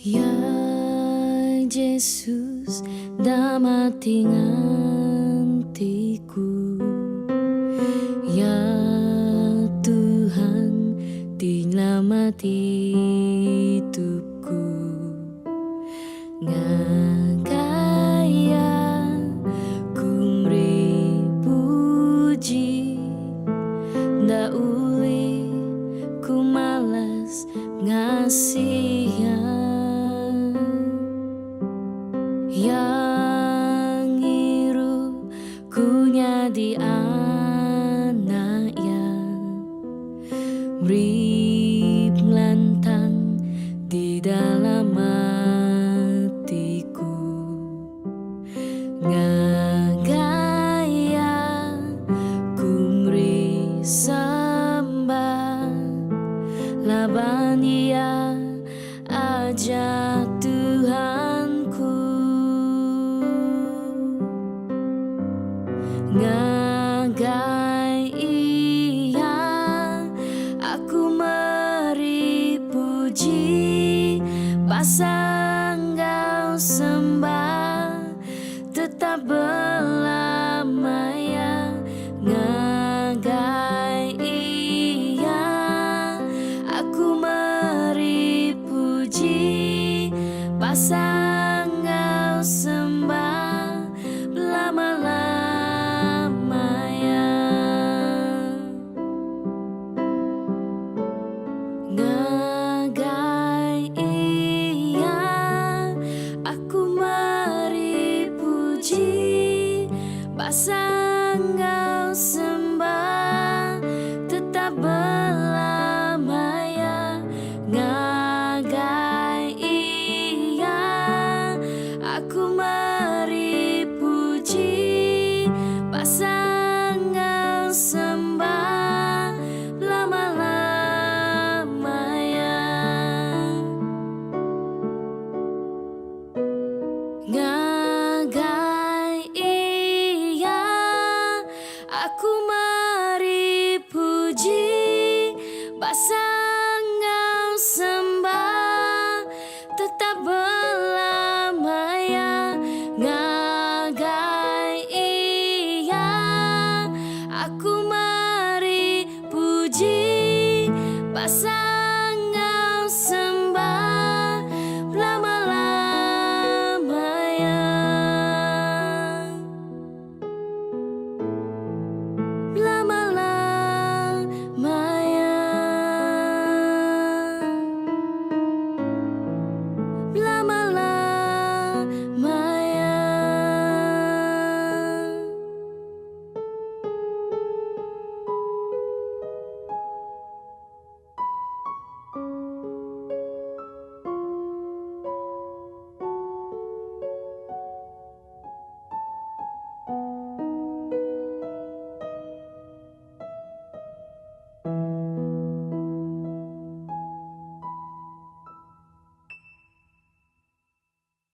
Ya Yesus damati ngantiku, ya Tuhan tinamati hidupku. Ngagaya kumri puji, ndak uli ku malas ngasihan. Yang iru ku nyadi anak ya, mrip nglantang di dalam hatiku. Ngagaya kumri sembah, laban dia aja Tuhanku. Ngagai iya aku meri puji, pasang kau sembah tetap belamanya. Ngagai iya aku meri puji, pasang kau sembah lama-lamanya. Ngagai iya aku meri puji, pasang kau sembah tetap belamanya. Ngagai iya aku meri puji, pasang kau sembah lama-lamanya. Ngagai iya aku meri puji, pasang kau sembah